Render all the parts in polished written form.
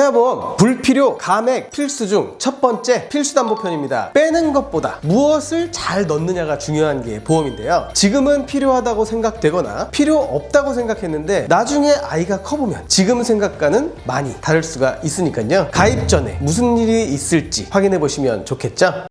태아보험 불필요 감액 필수 중 첫 번째 필수담보편입니다. 빼는 것보다 무엇을 잘 넣느냐가 중요한 게 보험인데요. 지금은 필요하다고 생각되거나 필요 없다고 생각했는데 나중에 아이가 커보면 지금 생각과는 많이 다를 수가 있으니까요. 가입 전에 무슨 일이 있을지 확인해 보시면 좋겠죠.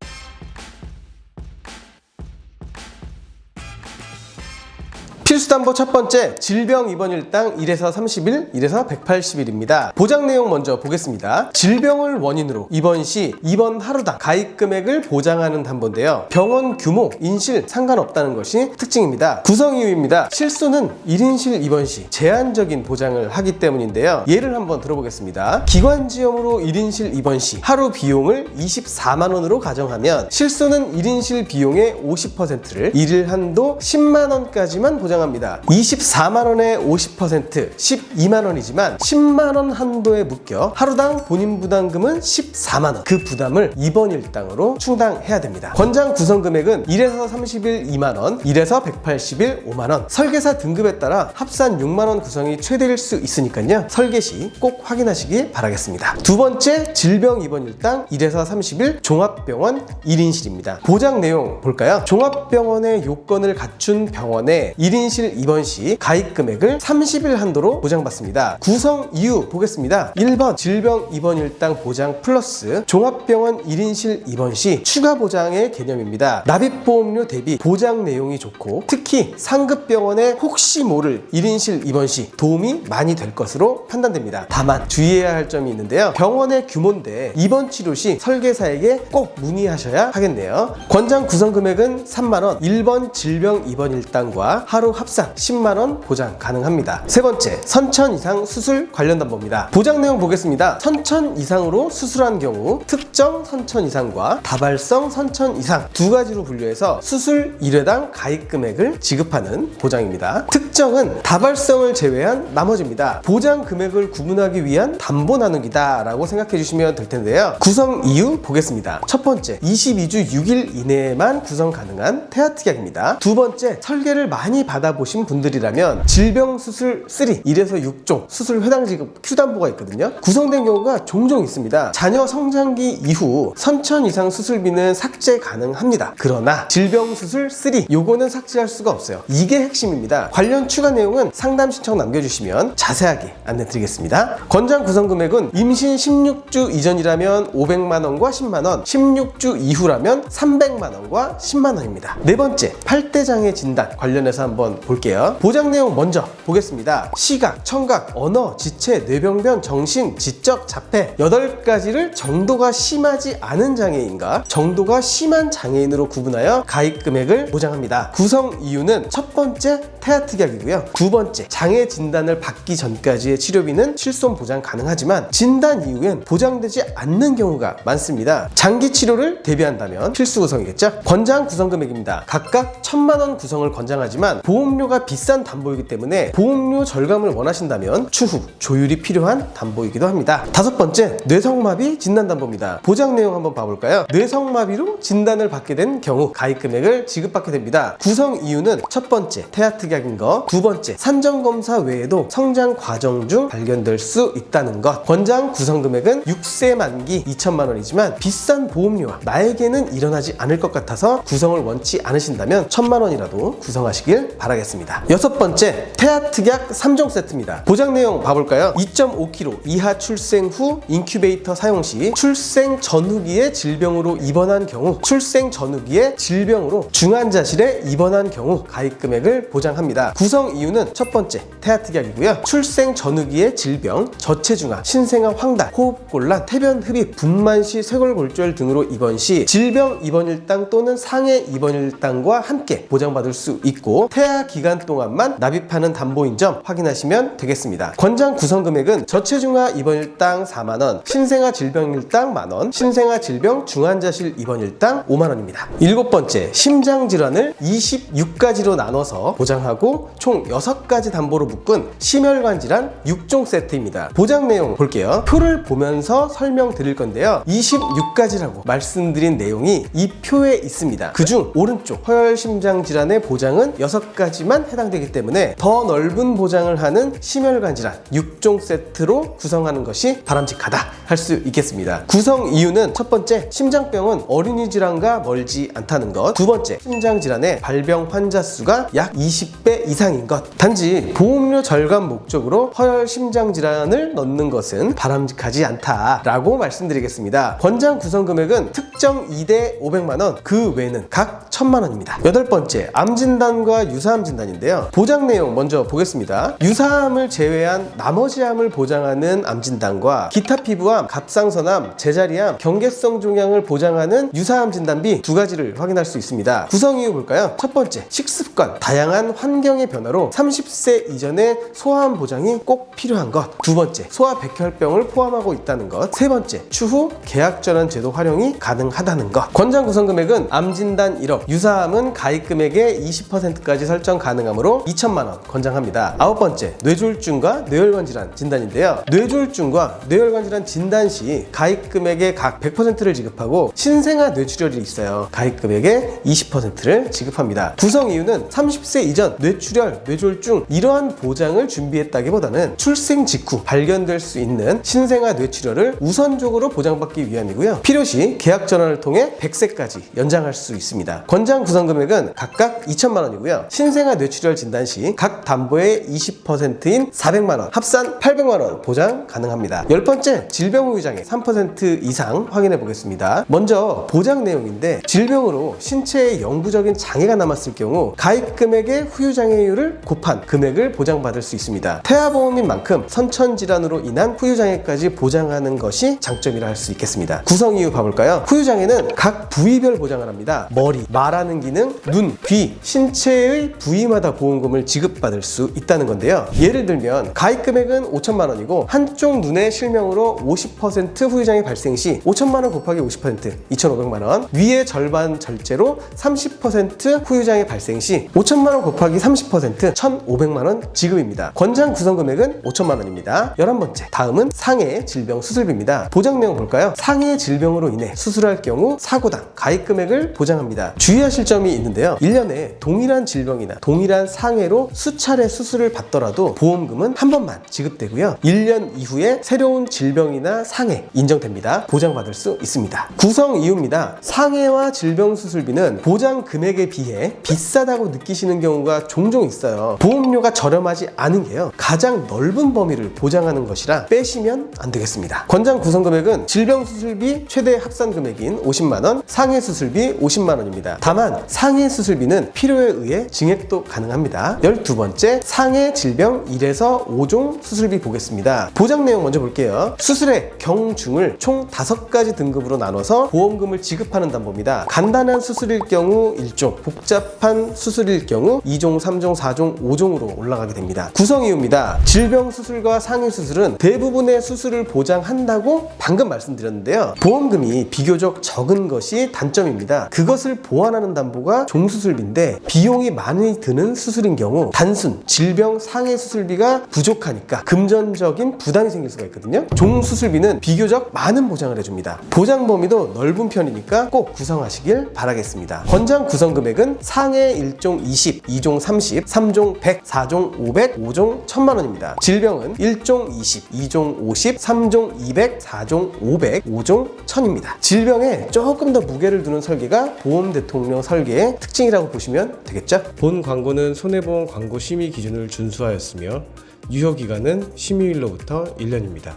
필수담보 첫 번째, 질병 입원 일당 1에서 30일, 1에서 180일입니다. 보장 내용 먼저 보겠습니다. 질병을 원인으로 입원 시 입원 하루당 가입 금액을 보장하는 담보인데요. 병원 규모, 인실 상관없다는 것이 특징입니다. 구성 이유입니다. 실수는 1인실 입원 시 제한적인 보장을 하기 때문인데요. 예를 한번 들어보겠습니다. 기관지염으로 1인실 입원 시 하루 비용을 24만 원으로 가정하면 실수는 1인실 비용의 50%를 일일 한도 10만 원까지만 보장합니다. 24만 원의 50% 12만 원이지만 10만 원 한도에 묶여 하루당 본인 부담금은 14만 원. 그 부담을 입원 일당으로 충당해야 됩니다. 권장 구성 금액은 1에서 30일 2만 원, 1에서 180일 5만 원. 설계사 등급에 따라 합산 6만 원 구성이 최대일 수 있으니까요. 설계 시 꼭 확인하시기 바라겠습니다. 두 번째, 질병 입원 일당 1에서 30일 종합병원 1인실입니다. 보장 내용 볼까요? 종합병원의 요건을 갖춘 병원에 1인실 입원 시 가입 금액을 30일 한도로 보장받습니다. 구성 이유 보겠습니다. 1번 질병 입원 일당 보장 플러스 종합병원 1인실 입원 시 추가 보장의 개념입니다. 납입보험료 대비 보장 내용이 좋고 특히 상급병원에 혹시 모를 1인실 입원 시 도움이 많이 될 것으로 판단됩니다. 다만 주의해야 할 점이 있는데요. 병원의 규모인데 입원 치료 시 설계사에게 꼭 문의하셔야 하겠네요. 권장 구성 금액은 3만 원, 1번 질병 입원 일당과 하루 합산 10만 원 보장 가능합니다. 세 번째, 선천 이상 수술 관련 담보입니다. 보장 내용 보겠습니다. 선천 이상으로 수술한 경우 특정 선천 이상과 다발성 선천 이상 두 가지로 분류해서 수술 1회당 가입 금액을 지급하는 보장입니다. 특정은 다발성을 제외한 나머지입니다. 보장 금액을 구분하기 위한 담보 나누기다 라고 생각해 주시면 될 텐데요. 구성 이유 보겠습니다. 첫 번째, 22주 6일 이내에만 구성 가능한 태아특약입니다. 두 번째, 설계를 많이 받아보신 분들이라면 질병수술 3, 1에서 6종 수술 회당 지급 Q담보가 있거든요. 구성된 경우가 종종 있습니다. 자녀 성장기 이후 선천 이상 수술비는 삭제 가능합니다. 그러나 질병수술 3, 요거는 삭제할 수가 없어요. 이게 핵심입니다. 관련 추가 내용은 상담 신청 남겨주시면 자세하게 안내 드리겠습니다. 권장 구성 금액은 임신 16주 이전이라면 500만 원과 10만 원, 16주 이후라면 300만 원과 10만 원입니다. 네 번째, 팔대장애 진단 관련해서 한번 볼게요. 보장 내용 먼저 보겠습니다. 시각, 청각, 언어, 지체, 뇌병변, 정신, 지적, 자폐 8가지를 정도가 심하지 않은 장애인과 정도가 심한 장애인으로 구분하여 가입 금액을 보장합니다. 구성 이유는 첫 번째, 태아특약이고요. 두 번째, 장애 진단을 받기 전까지의 치료비는 실손 보장 가능하지만 진단 이후엔 보장되지 않는 경우가 많습니다. 장기 치료를 대비한다면 필수 구성이겠죠. 권장 구성 금액입니다. 각각 1,000만 원 구성을 권장하지만 보험료가 비싼 담보이기 때문에 보험료 절감을 원하신다면 추후 조율이 필요한 담보이기도 합니다. 다섯 번째, 뇌성마비 진단담보입니다. 보장 내용 한번 봐볼까요? 뇌성마비로 진단을 받게 된 경우 가입 금액을 지급받게 됩니다. 구성 이유는 첫 번째, 태아특약인 것, 두 번째, 산정검사 외에도 성장 과정 중 발견될 수 있다는 것. 권장 구성 금액은 6세 만기 2천만 원이지만 비싼 보험료와 나에게는 일어나지 않을 것 같아서 구성을 원치 않으신다면 1,000만 원이라도 구성하시길 바라겠습니다. 여섯 번째, 태아특약 3종 세트입니다. 보장 내용 봐볼까요? 2.5kg 이하 출생 후 인큐베이터 사용 시 출생 전후기에 질병으로 입원한 경우, 출생 전후기에 질병으로 중환자실에 입원한 경우 가입 금액을 보장합니다. 구성 이유는 첫 번째, 태아특약이고요. 출생 전후기에 질병, 저체중아, 신생아 황달, 호흡곤란, 태변 흡입, 분만 시 쇄골골절 등으로 입원 시 질병 입원 일당 또는 상해 입원 일당과 함께 보장받을 수 있고 태아 기간 동안만 납입하는 담보인 점 확인하시면 되겠습니다. 권장 구성 금액은 저체중아 입원 일당 4만 원, 신생아 질병 일당 만원, 신생아 질병 중환자실 입원 일당 5만 원입니다. 일곱 번째, 심장질환을 26가지로 나눠서 보장하고 총 6가지 담보로 묶은 심혈관 질환 6종 세트입니다. 보장 내용 볼게요. 표를 보면서 설명드릴 건데요. 26가지라고 말씀드린 내용이 이 표에 있습니다. 그중 오른쪽 허혈심장 질환의 보장은 6가지만 세트까지만 해당되기 때문에 더 넓은 보장을 하는 심혈관 질환 6종 세트로 구성하는 것이 바람직하다 할 수 있겠습니다. 구성 이유는 첫 번째, 심장병은 어린이 질환과 멀지 않다는 것. 두 번째, 심장질환의 발병 환자 수가 약 20배 이상인 것. 단지 보험료 절감 목적으로 허혈 심장질환을 넣는 것은 바람직하지 않다라고 말씀드리겠습니다. 권장 구성 금액은 특정 2대 500만원, 그 외에는 각 1000만원입니다. 여덟 번째, 암 진단과 유사암 진단인데요. 보장 내용 먼저 보겠습니다. 유사암을 제외한 나머지 암을 보장하는 암 진단과 기타 피부암, 갑상선암, 제자리암, 경계성 종양을 보장하는 유사암 진단비 두 가지를 확인할 수 있습니다. 구성 이유 볼까요? 첫 번째, 식습관, 다양한 환경의 변화로 30세 이전의 소아암 보장이 꼭 필요한 것. 두 번째, 소아백혈병을 포함하고 있다는 것. 세 번째, 추후 계약전환 제도 활용이 가능하다는 것. 권장 구성 금액은 암 진단 1억, 유사암은 가입 금액의 20%까지 설정 가능하므로 2천만원 권장합니다. 아홉 번째, 뇌졸중과 뇌혈관 질환 진단인데요. 뇌졸중과 뇌혈관 질환 진단 시 가입 금액의 각 100%를 지급하고 신생아 뇌출혈이 있어요. 가입 금액의 20%를 지급합니다. 구성 이유는 30세 이전 뇌출혈, 뇌졸중 이러한 보장을 준비했다기보다는 출생 직후 발견될 수 있는 신생아 뇌출혈을 우선적으로 보장받기 위함이고요. 필요시 계약 전환을 통해 100세까지 연장할 수 있습니다. 권장 구성 금액은 각각 2천만원이고요. 신생아 뇌출혈 진단 시 각 담보의 20%인 400만원, 합산 800만원 보장 가능합니다. 열 번째, 질병 후유장애 3% 이상 확인해 보겠습니다. 먼저 보장 내용인데, 질병으로 신체에 영구적인 장애가 남았을 경우 가입 금액의 후유장애율을 곱한 금액을 보장받을 수 있습니다. 태아보험인 만큼 선천질환으로 인한 후유장애까지 보장하는 것이 장점이라 할 수 있겠습니다. 구성 이유 봐볼까요? 후유장애는 각 부위별 보장을 합니다. 머리, 말하는 기능, 눈, 귀, 신체의 부위마다 보험금을 지급받을 수 있다는 건데요. 예를 들면 가입 금액은 5천만원이고 한쪽 눈의 실명으로 50% 후유장애 발생 시 5천만원 곱하기 50%, 2,500만원, 위의 절반 절제로 30% 후유장애 발생 시 5천만원 곱하기 30%, 1,500만원 지급입니다. 권장 구성 금액은 5천만원입니다. 11번째, 다음은 상해 질병 수술비입니다. 보장 내용 볼까요? 상해 질병으로 인해 수술할 경우 사고당 가입 금액을 보장합니다. 주의하실 점이 있는데요. 1년에 동일한 질병이나 동일한 상해로 수차례 수술을 받더라도 보험금은 한 번만 지급되고요. 1년 이후에 새로운 질병이나 상해 인정됩니다. 보장받을 수 있습니다. 구성 이유입니다. 상해와 질병 수술비는 보장 금액에 비해 비싸다고 느끼시는 경우가 종종 있어요. 보험료가 저렴하지 않은 게요, 가장 넓은 범위를 보장하는 것이라 빼시면 안 되겠습니다. 권장 구성 금액은 질병 수술비 최대 합산 금액인 50만원, 상해 수술비 50만원입니다. 다만 상해 수술비는 필요에 의해 증액도 가능합니다. 12번째, 상해 질병 1에서 5종 수술비 보겠습니다. 보장 내용 먼저 볼게요. 수술의 경, 중을 총 5가지 등급으로 나눠서 보험금을 지급하는 담보입니다. 간단한 수술일 경우 1종, 복잡한 수술일 경우 2종, 3종, 4종, 5종으로 올라가게 됩니다. 구성 이유입니다. 질병 수술과 상해 수술은 대부분의 수술을 보장한다고 방금 말씀드렸는데요. 보험금이 비교적 적은 것이 단점입니다. 그것을 보완하는 담보가 종수술비인데 비용이 많이 드는 수술인 경우 단순 질병 상해 수술비가 부족하니까 금전적인 부담이 생길 수가 있거든요. 종수술비는 비교적 많은 보장을 해줍니다. 보장 범위도 넓은 편이니까 꼭 구성하시길 바라겠습니다. 권장 구성 금액은 상해 1종 20, 2종 30, 3종 100, 4종 500, 5종 1000만원입니다. 질병은 1종 20, 2종 50, 3종 200, 4종 500, 5종 1000입니다. 질병에 조금 더 무게를 두는 설계가 보험 대통령 설계의 특징이라고 보시면 되겠죠? 본 광고는 손해보험 광고 심의 기준을 준수하였으며 유효기간은 심의일로부터 1년입니다.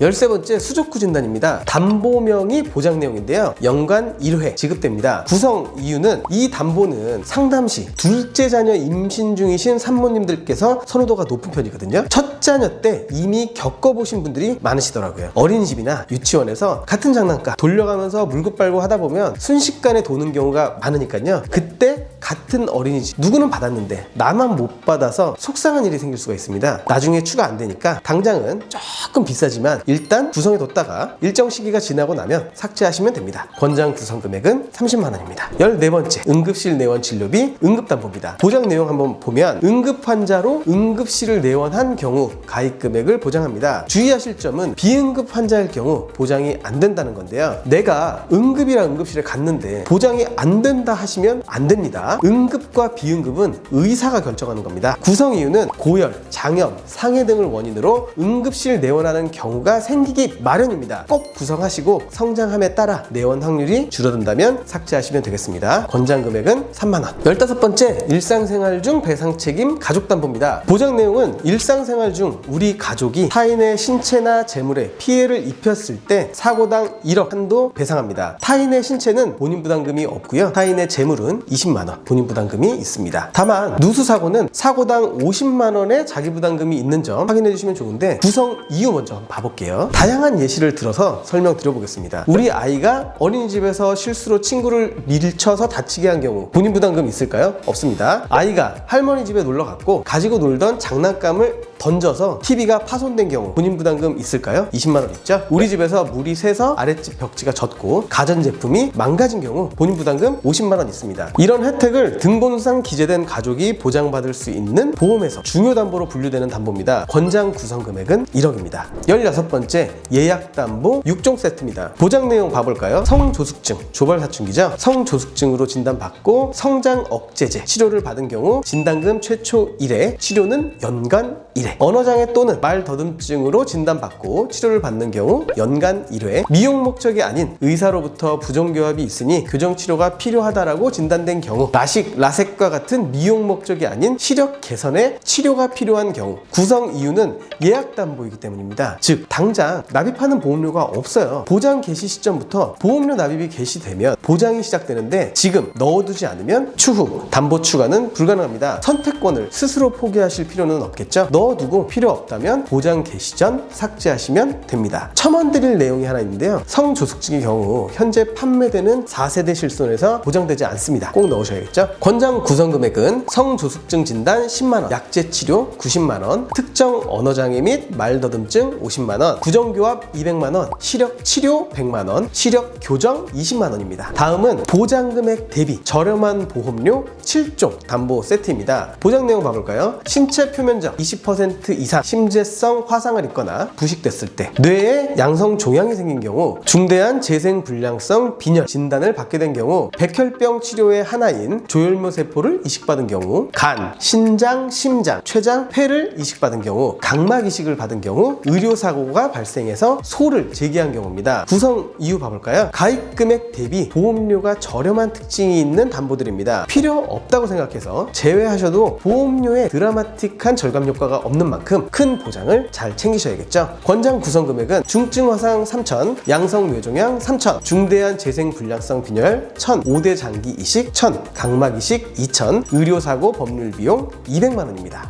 13번째, 수족구 진단입니다. 담보명이 보장 내용인데요. 연간 1회 지급됩니다. 구성 이유는 이 담보는 상담 시 둘째 자녀 임신 중이신 산모님들께서 선호도가 높은 편이거든요. 첫 자녀 때 이미 겪어보신 분들이 많으시더라고요. 어린이집이나 유치원에서 같은 장난감 돌려가면서 물고 빨고 하다 보면 순식간에 도는 경우가 많으니까요. 그때 같은 어린이집 누구는 받았는데 나만 못 받아서 속상한 일이 생길 수가 있습니다. 나중에 추가 안 되니까 당장은 조금 비싸지만 일단 구성해 뒀다가 일정 시기가 지나고 나면 삭제하시면 됩니다. 권장 구성 금액은 30만원입니다. 14번째, 응급실 내원 진료비 응급담보입니다. 보장 내용 한번 보면 응급 환자로 응급실을 내원한 경우 가입 금액을 보장합니다. 주의하실 점은 비응급 환자일 경우 보장이 안 된다는 건데요. 내가 응급이랑 응급실에 갔는데 보장이 안 된다 하시면 안 됩니다. 있습니다. 응급과 비응급은 의사가 결정하는 겁니다. 구성 이유는 고열, 장염, 상해 등을 원인으로 응급실 내원하는 경우가 생기기 마련입니다. 꼭 구성하시고 성장함에 따라 내원 확률이 줄어든다면 삭제하시면 되겠습니다. 권장 금액은 3만 원. 15번째, 일상생활 중 배상 책임 가족담보입니다. 보장 내용은 일상생활 중 우리 가족이 타인의 신체나 재물에 피해를 입혔을 때 사고당 1억 한도 배상합니다. 타인의 신체는 본인 부담금이 없고요. 타인의 재물은 20만 원 본인 부담금이 있습니다. 다만 누수사고는 사고당 50만 원의 자기 부담금이 있는 점 확인해 주시면 좋은데, 구성 이유 먼저 한번 봐볼게요. 다양한 예시를 들어서 설명드려보겠습니다. 우리 아이가 어린이집에서 실수로 친구를 밀쳐서 다치게 한 경우 본인 부담금 있을까요? 없습니다. 아이가 할머니 집에 놀러 갔고 가지고 놀던 장난감을 던져서 TV가 파손된 경우 본인 부담금 있을까요? 20만 원 있죠? 우리 집에서 물이 새서 아랫집 벽지가 젖고 가전제품이 망가진 경우 본인 부담금 50만 원 있습니다. 이런 혜택을 등본상 기재된 가족이 보장받을 수 있는 보험에서 중요담보로 분류되는 담보입니다. 권장 구성 금액은 1억입니다. 16번째, 예약담보 6종 세트입니다. 보장 내용 봐볼까요? 성조숙증, 조발사춘기죠? 성조숙증으로 진단받고 성장 억제제 치료를 받은 경우 진단금 최초 1회, 치료는 연간 1회. 언어장애 또는 말 더듬증으로 진단받고 치료를 받는 경우 연간 1회. 미용 목적이 아닌 의사로부터 부정교합이 있으니 교정치료가 필요하다라고 진단된 경우, 라식, 라섹과 같은 미용 목적이 아닌 시력 개선에 치료가 필요한 경우. 구성 이유는 예약담보이기 때문입니다. 즉 당장 납입하는 보험료가 없어요. 보장 개시 시점부터 보험료 납입이 개시되면 보장이 시작되는데, 지금 넣어두지 않으면 추후 담보 추가는 불가능합니다. 선택권을 스스로 포기하실 필요는 없겠죠. 넣어두고 필요 없다면 보장 개시 전 삭제하시면 됩니다. 첨언드릴 내용이 하나 있는데요. 성조숙증의 경우 현재 판매되는 4세대 실손에서 보장되지 않습니다. 꼭 넣으셔야겠죠. 권장 구성 금액은 성조숙증 진단 10만원, 약제 치료 90만원, 특정 언어장애 및 말더듬증 50만원, 구정교합 200만원, 시력 치료 100만원, 시력 교정 20만원입니다. 다음은 보장 금액 대비 저렴한 보험료 7종 담보 세트입니다. 보장 내용 봐볼까요? 신체 표면적 20% 이상 심재성 화상을 입거나 부식됐을 때, 뇌에 양성 종양이 생긴 경우, 중대한 재생불량성 빈혈 진단을 받게 된 경우, 백혈병 치료의 하나인 조혈모 세포를 이식받은 경우, 간, 신장, 심장, 췌장, 폐를 이식받은 경우, 각막 이식을 받은 경우, 의료사고가 발생해서 소를 제기한 경우입니다. 구성 이유 봐볼까요? 가입 금액 대비 보험료가 저렴한 특징이 있는 담보들입니다. 필요 없다고 생각해서 제외하셔도 보험료에 드라마틱한 절감 효과가 없는 만큼 큰 보장을 잘 챙기셔야겠죠. 권장 구성 금액은 중증 화상 3천, 양성 뇌종양 3천, 중대한 재생불량성 빈혈 1천, 5대 장기 이식 1천, 각막 이식 2천, 의료사고 법률 비용 200만원입니다.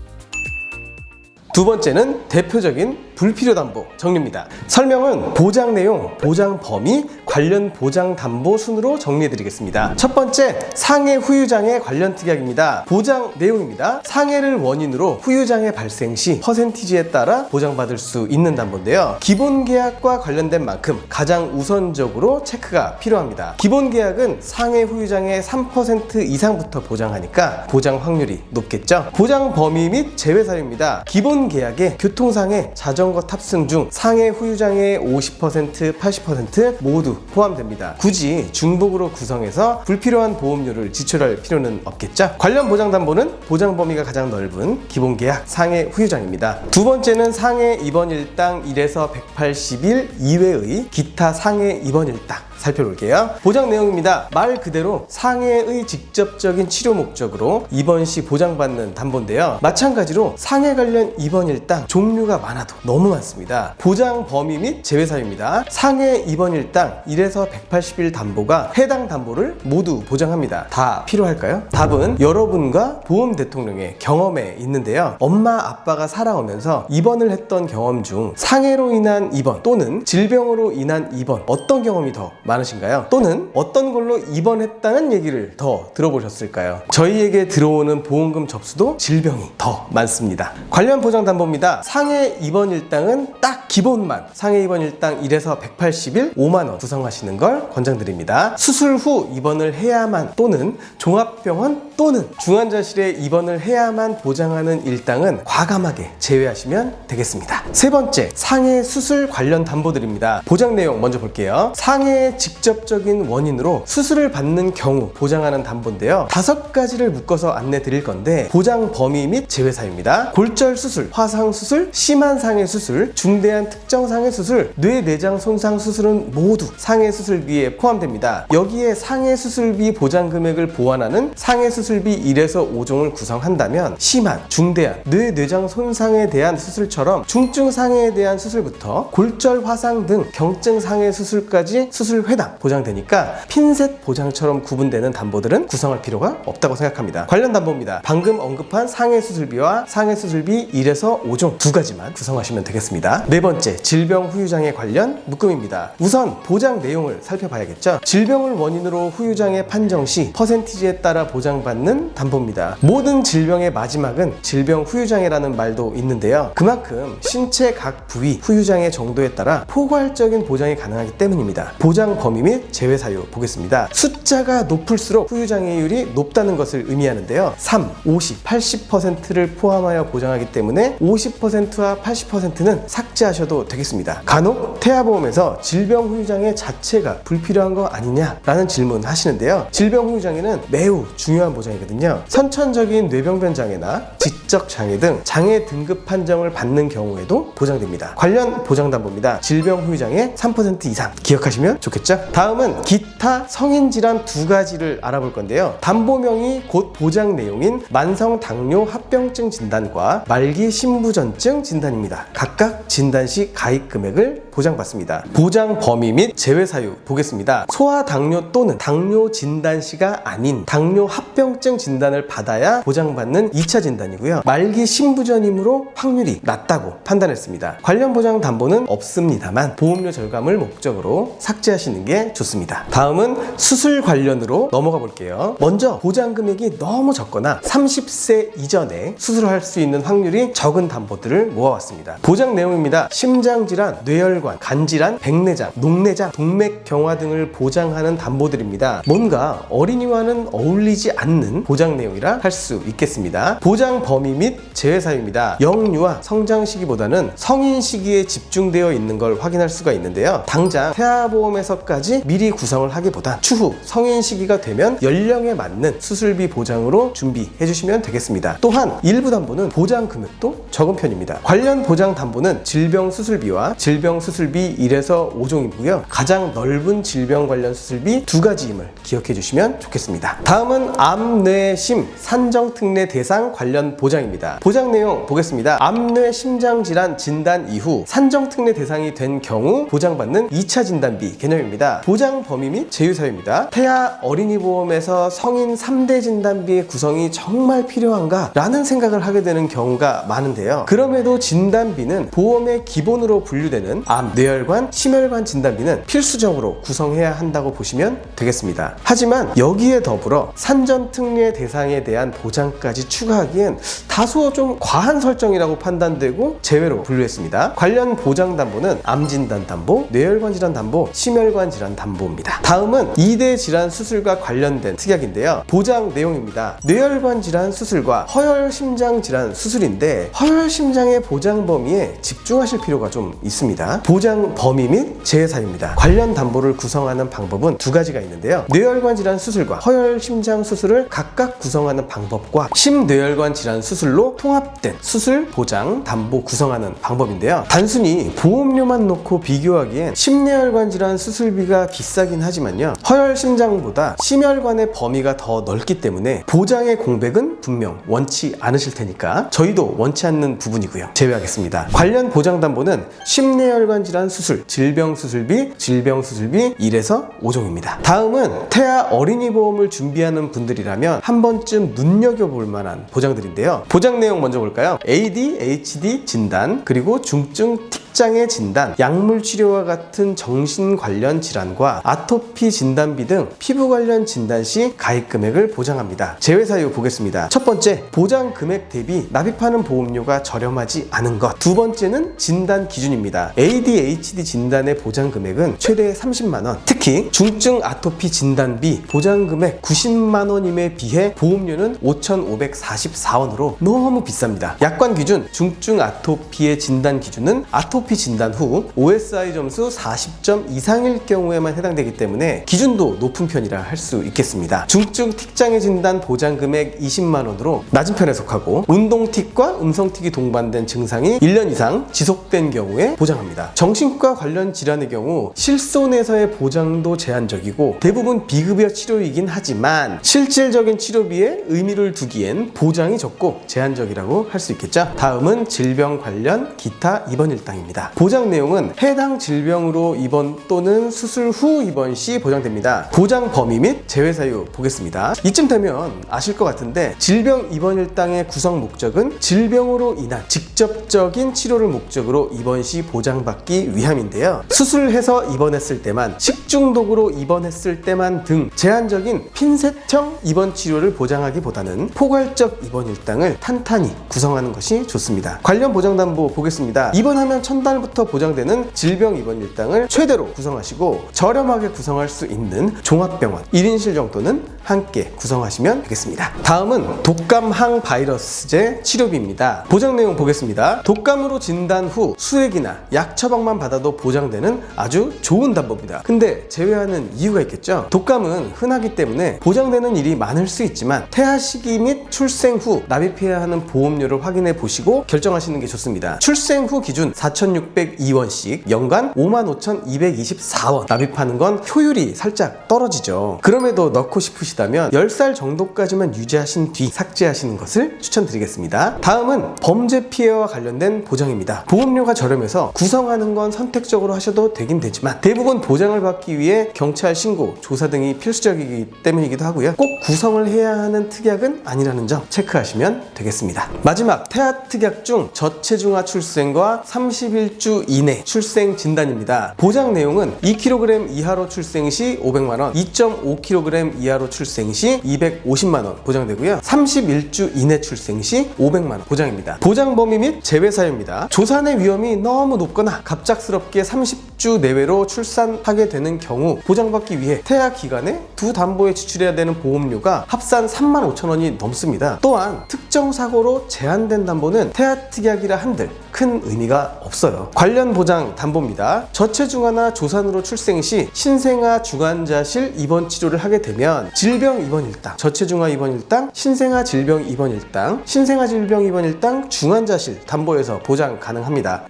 두 번째는 대표적인 불필요 담보 정리입니다. 설명은 보장 내용, 보장 범위, 관련 보장 담보 순으로 정리해 드리겠습니다. 첫 번째, 상해 후유장애 관련 특약입니다. 보장 내용입니다. 상해를 원인으로 후유장애 발생 시 퍼센티지에 따라 보장받을 수 있는 담보인데요. 기본 계약과 관련된 만큼 가장 우선적으로 체크가 필요합니다. 기본 계약은 상해 후유장애 3% 이상부터 보장하니까 보장 확률이 높겠죠. 보장 범위 및 제외 사유입니다. 기본 계약에 교통상해, 자전거 탑승 중 상해 후유장애 50%, 80% 모두 포함됩니다. 굳이 중복으로 구성해서 불필요한 보험료를 지출할 필요는 없겠죠. 관련 보장담보는 보장 범위가 가장 넓은 기본계약 상해 후유장입니다. 두 번째는 상해 입원 일당 1에서 180일 이외의 기타 상해 입원 일당 살펴볼게요. 보장 내용입니다. 말 그대로 상해의 직접적인 치료 목적으로 입원 시 보장받는 담보인데요. 마찬가지로 상해 관련 입원 일당 종류가 많아도 너무 많습니다. 보장 범위 및 제외 사유입니다. 상해 입원 일당 1에서 180일 담보가 해당 담보를 모두 보장합니다. 다 필요할까요? 답은 여러분과 보험 대통령의 경험에 있는데요. 엄마 아빠가 살아오면서 입원을 했던 경험 중 상해로 인한 입원 또는 질병으로 인한 입원, 어떤 경험이 더 많으신가요? 또는 어떤 걸로 입원했다는 얘기를 더 들어보셨을까요? 저희에게 들어오는 보험금 접수도 질병이 더 많습니다. 관련 보장 담보입니다. 상해 입원 일당은 딱 기본만 상해 입원 일당 1에서 180일 5만원 구성하시는 걸 권장드립니다. 수술 후 입원을 해야만 또는 종합병원 또는 중환자실에 입원을 해야만 보장하는 일당은 과감하게 제외하시면 되겠습니다. 세 번째, 상해 수술 관련 담보들입니다. 보장 내용 먼저 볼게요. 상해 가장 직접적인 원인으로 수술을 받는 경우 보장하는 담보인데요. 5가지를 묶어서 안내 드릴 건데 보장 범위 및 제외 사유입니다. 골절 수술, 화상 수술, 심한 상해 수술, 중대한 특정 상해 수술, 뇌 내장 손상 수술은 모두 상해 수술비에 포함됩니다. 여기에 상해 수술비 보장 금액을 보완하는 상해 수술비 1에서 5종을 구성한다면 심한, 중대한 뇌 내장 손상에 대한 수술처럼 중증 상해에 대한 수술부터 골절 화상 등 경증 상해 수술까지 수술 회당 보장되니까 핀셋 보장처럼 구분되는 담보들은 구성할 필요가 없다고 생각합니다. 관련 담보입니다. 방금 언급한 상해 수술비와 상해 수술비 1에서 5종 2가지만 구성하시면 되겠습니다. 네 번째, 질병 후유장애 관련 묶음입니다. 우선 보장 내용을 살펴봐야겠죠. 질병을 원인으로 후유장애 판정 시 퍼센티지에 따라 보장받는 담보입니다. 모든 질병의 마지막은 질병 후유장애라는 말도 있는데요. 그만큼 신체 각 부위 후유장애 정도에 따라 포괄적인 보장이 가능하기 때문입니다. 보장 범위 및 제외 사유 보겠습니다. 숫자가 높을수록 후유장애율이 높다는 것을 의미하는데요. 3, 50, 80%를 포함하여 보장하기 때문에 50%와 80%는 삭제하셔도 되겠습니다. 간혹 태아보험에서 질병 후유장애 자체가 불필요한 거 아니냐라는 질문 하시는데요. 질병 후유장애는 매우 중요한 보장이거든요. 선천적인 뇌병변 장애나 지적 장애 등 장애 등급 판정을 받는 경우에도 보장됩니다. 관련 보장담보입니다. 질병 후유장애 3% 이상 기억하시면 좋겠죠? 다음은 기타 성인질환 2가지를 알아볼 건데요. 담보명이 곧 보장 내용인 만성 당뇨 합병증 진단과 말기 신부전증 진단입니다. 각각 진단 시 가입 금액을 보장받습니다. 보장 범위 및 제외 사유 보겠습니다. 소아당뇨 또는 당뇨 진단 시가 아닌 당뇨 합병증 진단을 받아야 보장받는 2차 진단이고요. 말기 신부전이므로 확률이 낮다고 판단했습니다. 관련 보장 담보는 없습니다만 보험료 절감을 목적으로 삭제하시는 게 좋습니다. 다음은 수술 관련으로 넘어가 볼게요. 먼저 보장 금액이 너무 적거나 30세 이전에 수술할 수 있는 확률이 적은 담보들을 모아왔습니다. 보장 내용입니다. 심장질환, 뇌혈관, 간질환, 백내장, 녹내장, 동맥경화 등을 보장하는 담보들입니다. 뭔가 어린이와는 어울리지 않는 보장 내용이라 할 수 있겠습니다. 보장 범위 및 제외 사유입니다. 영유아 성장 시기보다는 성인 시기에 집중되어 있는 걸 확인할 수가 있는데요. 당장 태아보험에서까지 미리 구성을 하기보단 추후 성인 시기가 되면 연령에 맞는 수술비 보장으로 준비해 주시면 되겠습니다. 또한 일부 담보는 보장 금액도 적은 편입니다. 관련 보장 담보는 질병 수술비와 질병 수술비 1에서 5종이고요. 가장 넓은 질병 관련 수술비 2가지임을 기억해 주시면 좋겠습니다. 다음은 암, 뇌, 심, 산정특례 대상 관련 보장입니다. 보장 내용 보겠습니다. 암, 뇌, 심장질환 진단 이후 산정특례 대상이 된 경우 보장받는 2차 진단비 개념입니다. 보장 범위 및 제휴 사유입니다. 태아 어린이보험에서 성인 3대 진단비의 구성이 정말 필요한가? 라는 생각을 하게 되는 경우가 많은데요. 그럼에도 진단비는 보험의 기본으로 분류되는 암, 뇌혈관, 심혈관 진단비는 필수적으로 구성해야 한다고 보시면 되겠습니다. 하지만 여기에 더불어 산전특례 대상에 대한 보장까지 추가하기엔 다소 좀 과한 설정이라고 판단되고 제외로 분류했습니다. 관련 보장 담보는 암진단 담보, 뇌혈관 질환 담보, 심혈관 질환 담보입니다. 다음은 2대 질환 수술과 관련된 특약인데요. 보장 내용입니다. 뇌혈관 질환 수술과 허혈심장 질환 수술인데 허혈심장의 보장 범위에 집중하실 필요가 좀 있습니다. 보장 범위 및 제외 사유입니다. 관련 담보를 구성하는 방법은 2가지가 있는데요. 뇌혈관 질환 수술과 허혈심장 수술을 각각 구성하는 방법과 심뇌혈관 질환 수술로 통합된 수술 보장 담보 구성하는 방법인데요. 단순히 보험료만 놓고 비교하기엔 심뇌혈관 질환 수술비가 비싸긴 하지만요. 허혈심장보다 심혈관의 범위가 더 넓기 때문에 보장의 공백은 분명 원치 않으실 테니까 저희도 원치 않는 부분이고요. 제외하겠습니다. 관련 보장 담보는 심뇌혈관 질환 수술, 질병 수술비 1에서 5종입니다. 다음은 태아 어린이 보험을 준비하는 분들이라면 한 번쯤 눈여겨볼 만한 보장들인데요. 보장 내용 먼저 볼까요? ADHD 진단, 그리고 중증 장애 진단, 약물 치료와 같은 정신 관련 질환과 아토피 진단비 등 피부 관련 진단 시 가입 금액을 보장합니다. 제외 사유 보겠습니다. 첫 번째, 보장 금액 대비 납입하는 보험료가 저렴하지 않은 것. 두 번째는 진단 기준입니다. ADHD 진단의 보장 금액은 최대 30만 원. 특히 중증 아토피 진단비 보장 금액 90만 원임에 비해 보험료는 5,544원으로 너무 비쌉니다. 약관 기준 중증 아토피의 진단 기준은 아토피 산모피 진단 후 OSI 점수 40점 이상일 경우에만 해당되기 때문에 기준도 높은 편이라 할 수 있겠습니다. 중증 틱장애 진단 보장 금액 20만 원으로 낮은 편에 속하고 운동틱과 음성틱이 동반된 증상이 1년 이상 지속된 경우에 보장합니다. 정신과 관련 질환의 경우 실손에서의 보장도 제한적이고 대부분 비급여 치료이긴 하지만 실질적인 치료비에 의미를 두기엔 보장이 적고 제한적이라고 할 수 있겠죠. 다음은 질병 관련 기타 입원 일당입니다. 보장 내용은 해당 질병으로 입원 또는 수술 후 입원 시 보장됩니다. 보장 범위 및 제외 사유 보겠습니다. 이쯤 되면 아실 것 같은데 질병 입원 일당의 구성 목적은 질병으로 인한 직접적인 치료를 목적으로 입원 시 보장받기 위함인데요. 수술해서 입원했을 때만, 식중독으로 입원했을 때만 등 제한적인 핀셋형 입원 치료를 보장하기보다는 포괄적 입원 일당을 탄탄히 구성하는 것이 좋습니다. 관련 보장담보 보겠습니다. 입원하면 첫날부터 보장되는 질병 입원 일당을 최대로 구성하시고 저렴하게 구성할 수 있는 종합병원 1인실 정도는 함께 구성하시면 되겠습니다. 다음은 독감 항바이러스제 치료비입니다. 보장 내용 보겠습니다. 독감으로 진단 후 수액이나 약 처방만 받아도 보장되는 아주 좋은 담보입니다. 근데 제외하는 이유가 있겠죠. 독감은 흔하기 때문에 보장되는 일이 많을 수 있지만 태아 시기 및 출생 후 납입해야 하는 보험료를 확인해 보시고 결정하시는 게 좋습니다. 출생 후 기준 4,602원씩 연간 55,224원 납입하는 건 효율이 살짝 떨어지죠. 그럼에도 넣고 싶으시다면 10살 정도까지만 유지하신 뒤 삭제하시는 것을 추천드리겠습니다. 다음은 범죄 피해와 관련된 보장입니다. 보험료가 저렴해서 구성하는 건 선택적으로 하셔도 되긴 되지만 대부분 보장을 받기 위해 경찰 신고, 조사 등이 필수적이기 때문이기도 하고요. 꼭 구성을 해야 하는 특약은 아니라는 점 체크하시면 되겠습니다. 마지막 태아 특약 중 저체중아 출생과 31주 이내 출생 진단입니다. 보장 내용은 2kg 이하로 출생 시 500만원, 2.5kg 이하로 출생 시 250만원 보장되고요. 31주 이내 출생 시 500만원 보장입니다. 보장 범위 및 제외 사유입니다. 조산의 위험이 너무 높거나 갑작스럽게 30주 내외로 출산하게 되는 경우 보장받기 위해 태아 기간에 두 담보에 지출해야 되는 보험료가 합산 35,000원이 넘습니다. 또한 특정 사고로 제한된 담보는 태아 특약이라 한들 큰 의미가 없어요. 관련 보장 담보입니다. 저체중아나 조산으로 출생 시 신생아 중환자실 입원 치료를 하게 되면 질병 입원 일당, 저체중아 입원 일당, 신생아 질병 입원 일당, 신생아 질병 입원 일당 중환자실 담보에서 보장 가능합니다.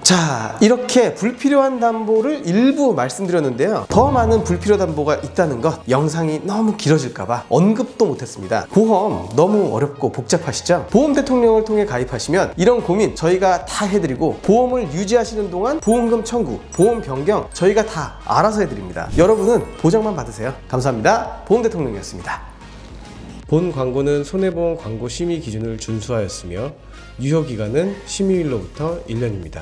자, 이렇게 불필요한 담보를 일부 말씀드렸는데요. 더 많은 불필요 담보가 있다는 것, 영상이 너무 길어질까봐 언급도 못했습니다. 보험 너무 어렵고 복잡하시죠? 보험 대통령을 통해 가입하시면 이런 고민 저희가 다 해드리고 보험을 유지하시는 동안 보험금 청구, 보험 변경 저희가 다 알아서 해드립니다. 여러분은 보장만 받으세요. 감사합니다. 보험 대통령이었습니다. 본 광고는 손해보험 광고 심의 기준을 준수하였으며 유효기간은 심의일로부터 1년입니다.